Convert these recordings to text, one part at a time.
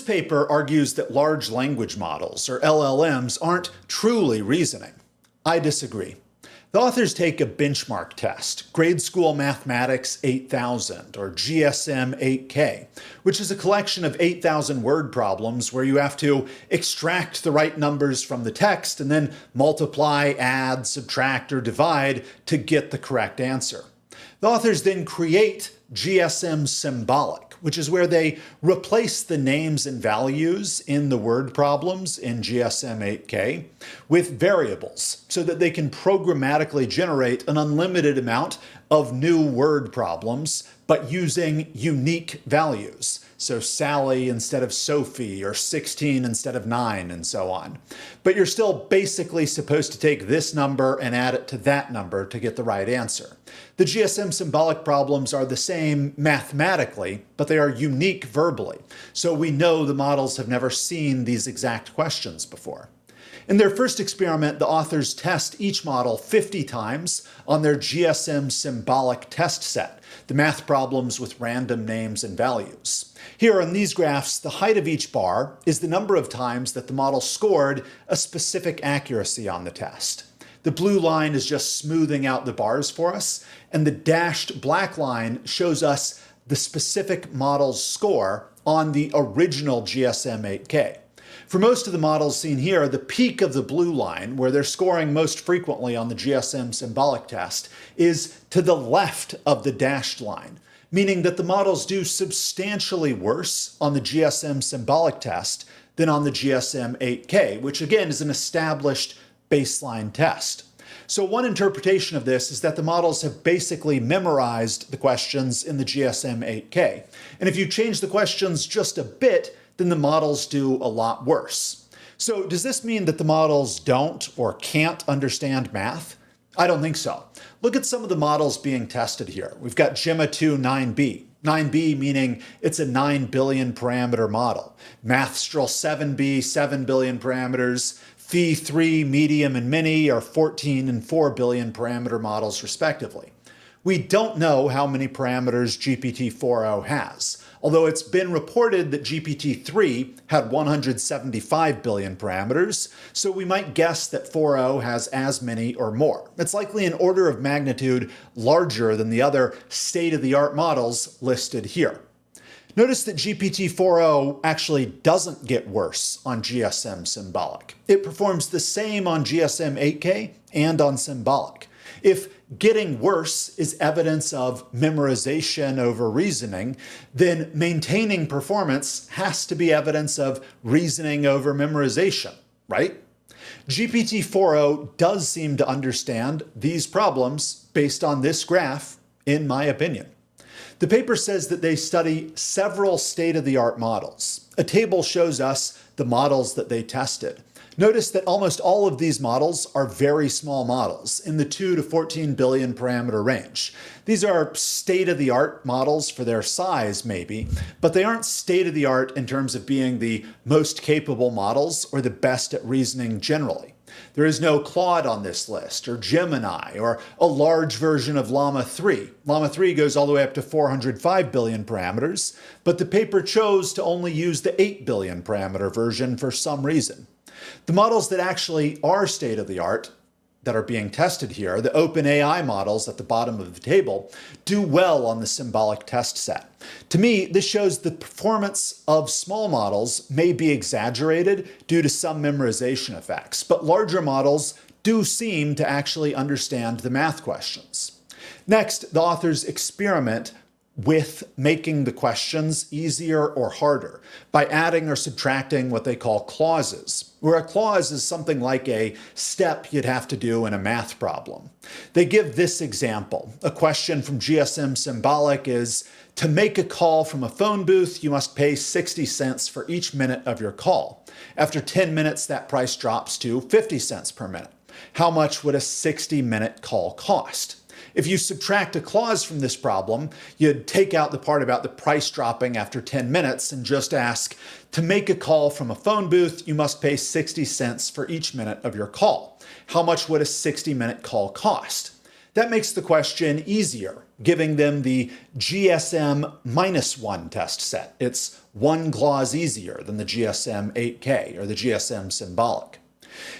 paper argues that large language models, or LLMs, aren't truly reasoning. I disagree. The authors take a benchmark test, Grade School Mathematics 8000, or GSM 8K, which is a collection of 8,000 word problems where you have to extract the right numbers from the text and then multiply, add, subtract, or divide to get the correct answer. The authors then create GSM Symbolic, which is where they replace the names and values in the word problems in GSM 8K with variables so that they can programmatically generate an unlimited amount of new word problems, but using unique values. So Sally instead of Sophie, or 16 instead of 9, and so on. But you're still basically supposed to take this number and add it to that number to get the right answer. The GSM symbolic problems are the same mathematically, but they are unique verbally. So we know the models have never seen these exact questions before. In their first experiment, the authors test each model 50 times on their GSM symbolic test set, the math problems with random names and values. Here on these graphs, the height of each bar is the number of times that the model scored a specific accuracy on the test. The blue line is just smoothing out the bars for us, and the dashed black line shows us the specific model's score on the original GSM 8K. For most of the models seen here, the peak of the blue line, where they're scoring most frequently on the GSM symbolic test, is to the left of the dashed line, meaning that the models do substantially worse on the GSM symbolic test than on the GSM 8K, which again is an established baseline test. So one interpretation of this is that the models have basically memorized the questions in the GSM 8K. And if you change the questions just a bit, then the models do a lot worse. So does this mean that the models don't or can't understand math? I don't think so. Look at some of the models being tested here. We've got Gemma 2 9b. 9b meaning it's a 9 billion parameter model. Mathstral 7b, 7 billion parameters. Phi 3, medium, and mini are 14 and 4 billion parameter models respectively. We don't know how many parameters GPT-4o has, although it's been reported that GPT-3 had 175 billion parameters, so we might guess that 4o has as many or more. It's likely an order of magnitude larger than the other state-of-the-art models listed here. Notice that GPT-4o actually doesn't get worse on GSM symbolic. It performs the same on GSM 8K and on symbolic. If getting worse is evidence of memorization over reasoning, then maintaining performance has to be evidence of reasoning over memorization, right? GPT-4o does seem to understand these problems based on this graph, in my opinion. The paper says that they study several state-of-the-art models. A table shows us the models that they tested. Notice that almost all of these models are very small models in the 2 to 14 billion parameter range. These are state-of-the-art models for their size, maybe, but they aren't state-of-the-art in terms of being the most capable models or the best at reasoning generally. There is no Claude on this list, or Gemini, or a large version of Llama 3. Llama 3 goes all the way up to 405 billion parameters, but the paper chose to only use the 8 billion parameter version for some reason. The models that actually are state-of-the-art, that are being tested here, the OpenAI models at the bottom of the table, do well on the symbolic test set. To me, this shows the performance of small models may be exaggerated due to some memorization effects, but larger models do seem to actually understand the math questions. Next, the authors experiment with making the questions easier or harder by adding or subtracting what they call clauses, where a clause is something like a step you'd have to do in a math problem. They give this example. A question from GSM Symbolic is, to make a call from a phone booth, you must pay 60 cents for each minute of your call. After 10 minutes, that price drops to 50 cents per minute. How much would a 60-minute call cost? If you subtract a clause from this problem, you'd take out the part about the price dropping after 10 minutes and just ask, to make a call from a phone booth, you must pay 60 cents for each minute of your call. How much would a 60-minute call cost? That makes the question easier, giving them the GSM -1 test set. It's one clause easier than the GSM 8K or the GSM symbolic.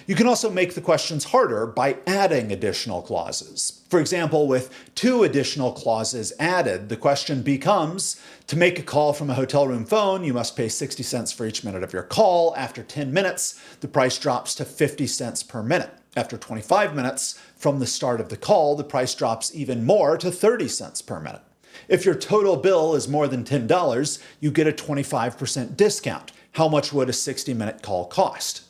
You can also make the questions harder by adding additional clauses. For example, with 2 additional clauses added, the question becomes, to make a call from a hotel room phone, you must pay 60 cents for each minute of your call. After 10 minutes, the price drops to 50 cents per minute. After 25 minutes from the start of the call, the price drops even more to 30 cents per minute. If your total bill is more than $10, you get a 25% discount. How much would a 60-minute call cost?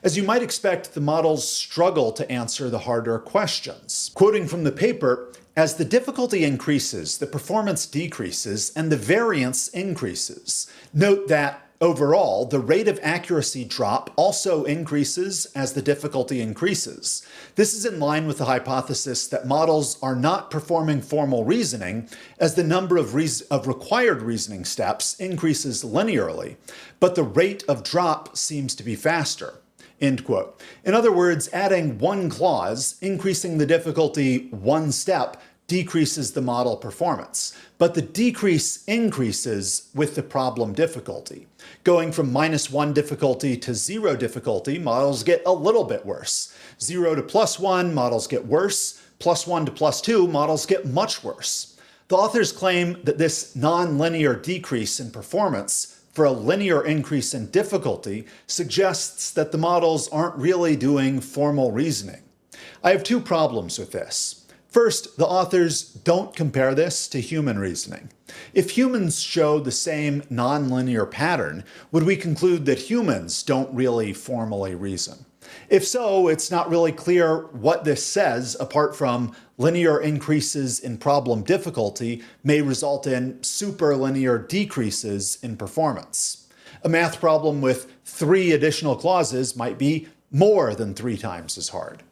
As you might expect, the models struggle to answer the harder questions. Quoting from the paper, as the difficulty increases, the performance decreases, and the variance increases. Note that overall, the rate of accuracy drop also increases as the difficulty increases. This is in line with the hypothesis that models are not performing formal reasoning as the number of required reasoning steps increases linearly, but the rate of drop seems to be faster. End quote. In other words, adding one clause, increasing the difficulty one step, decreases the model performance, but the decrease increases with the problem difficulty. Going from -1 difficulty to 0 difficulty, models get a little bit worse. 0 to +1, models get worse. +1 to +2, models get much worse. The authors claim that this nonlinear decrease in performance for a linear increase in difficulty suggests that the models aren't really doing formal reasoning. I have 2 problems with this. First, the authors don't compare this to human reasoning. If humans show the same nonlinear pattern, would we conclude that humans don't really formally reason? If so, it's not really clear what this says apart from linear increases in problem difficulty may result in superlinear decreases in performance. A math problem with 3 additional clauses might be more than 3 times as hard.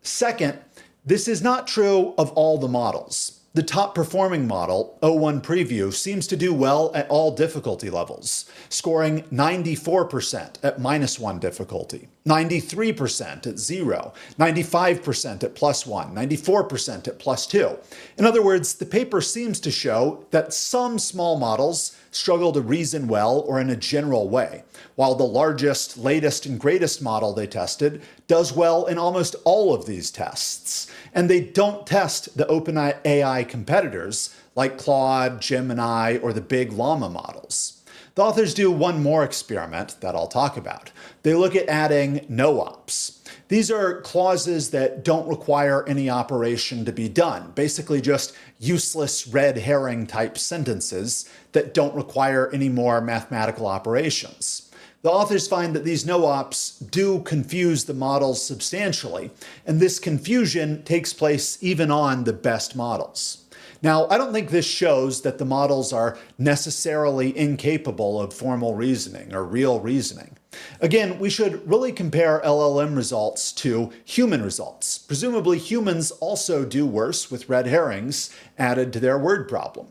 Second, this is not true of all the models. The top performing model, O1 Preview, seems to do well at all difficulty levels, scoring 94% at -1 difficulty, 93% at 0, 95% at +1, 94% at +2. In other words, the paper seems to show that some small models struggle to reason well or in a general way, while the largest, latest, and greatest model they tested does well in almost all of these tests. And they don't test the OpenAI competitors like Claude, Gemini, or the big llama models. The authors do one more experiment that I'll talk about. They look at adding no-ops. These are clauses that don't require any operation to be done, basically just useless red herring type sentences that don't require any more mathematical operations. The authors find that these no-ops do confuse the models substantially, and this confusion takes place even on the best models. Now, I don't think this shows that the models are necessarily incapable of formal reasoning or real reasoning. Again, we should really compare LLM results to human results. Presumably, humans also do worse with red herrings added to their word problem.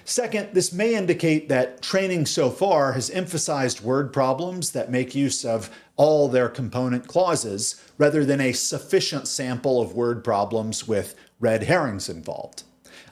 Second, this may indicate that training so far has emphasized word problems that make use of all their component clauses rather than a sufficient sample of word problems with red herrings involved.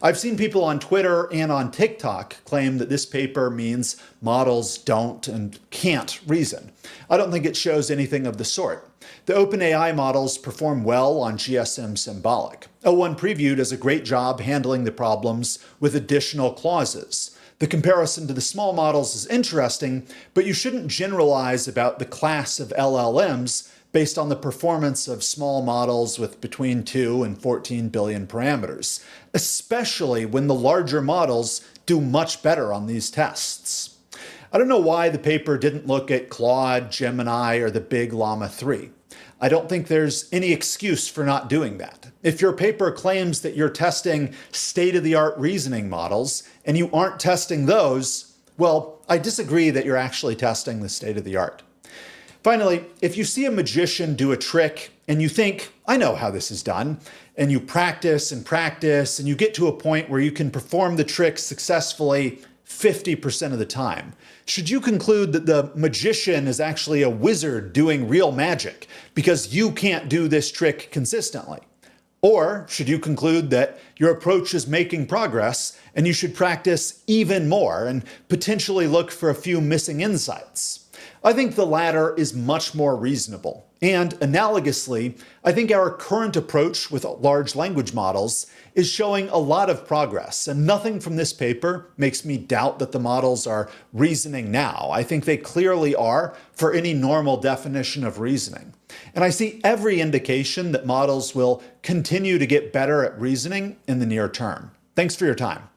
I've seen people on Twitter and on TikTok claim that this paper means models don't and can't reason. I don't think it shows anything of the sort. The OpenAI models perform well on GSM symbolic. O1 Preview does a great job handling the problems with additional clauses. The comparison to the small models is interesting, but you shouldn't generalize about the class of LLMs based on the performance of small models with between 2 and 14 billion parameters, especially when the larger models do much better on these tests. I don't know why the paper didn't look at Claude, Gemini, or the big Llama 3. I don't think there's any excuse for not doing that. If your paper claims that you're testing state-of-the-art reasoning models and you aren't testing those, well, I disagree that you're actually testing the state-of-the-art. Finally, if you see a magician do a trick and you think, I know how this is done, and you practice and you get to a point where you can perform the trick successfully 50% of the time, should you conclude that the magician is actually a wizard doing real magic because you can't do this trick consistently? Or should you conclude that your approach is making progress and you should practice even more and potentially look for a few missing insights? I think the latter is much more reasonable. And analogously, I think our current approach with large language models is showing a lot of progress, and nothing from this paper makes me doubt that the models are reasoning now. I think they clearly are for any normal definition of reasoning. And I see every indication that models will continue to get better at reasoning in the near term. Thanks for your time.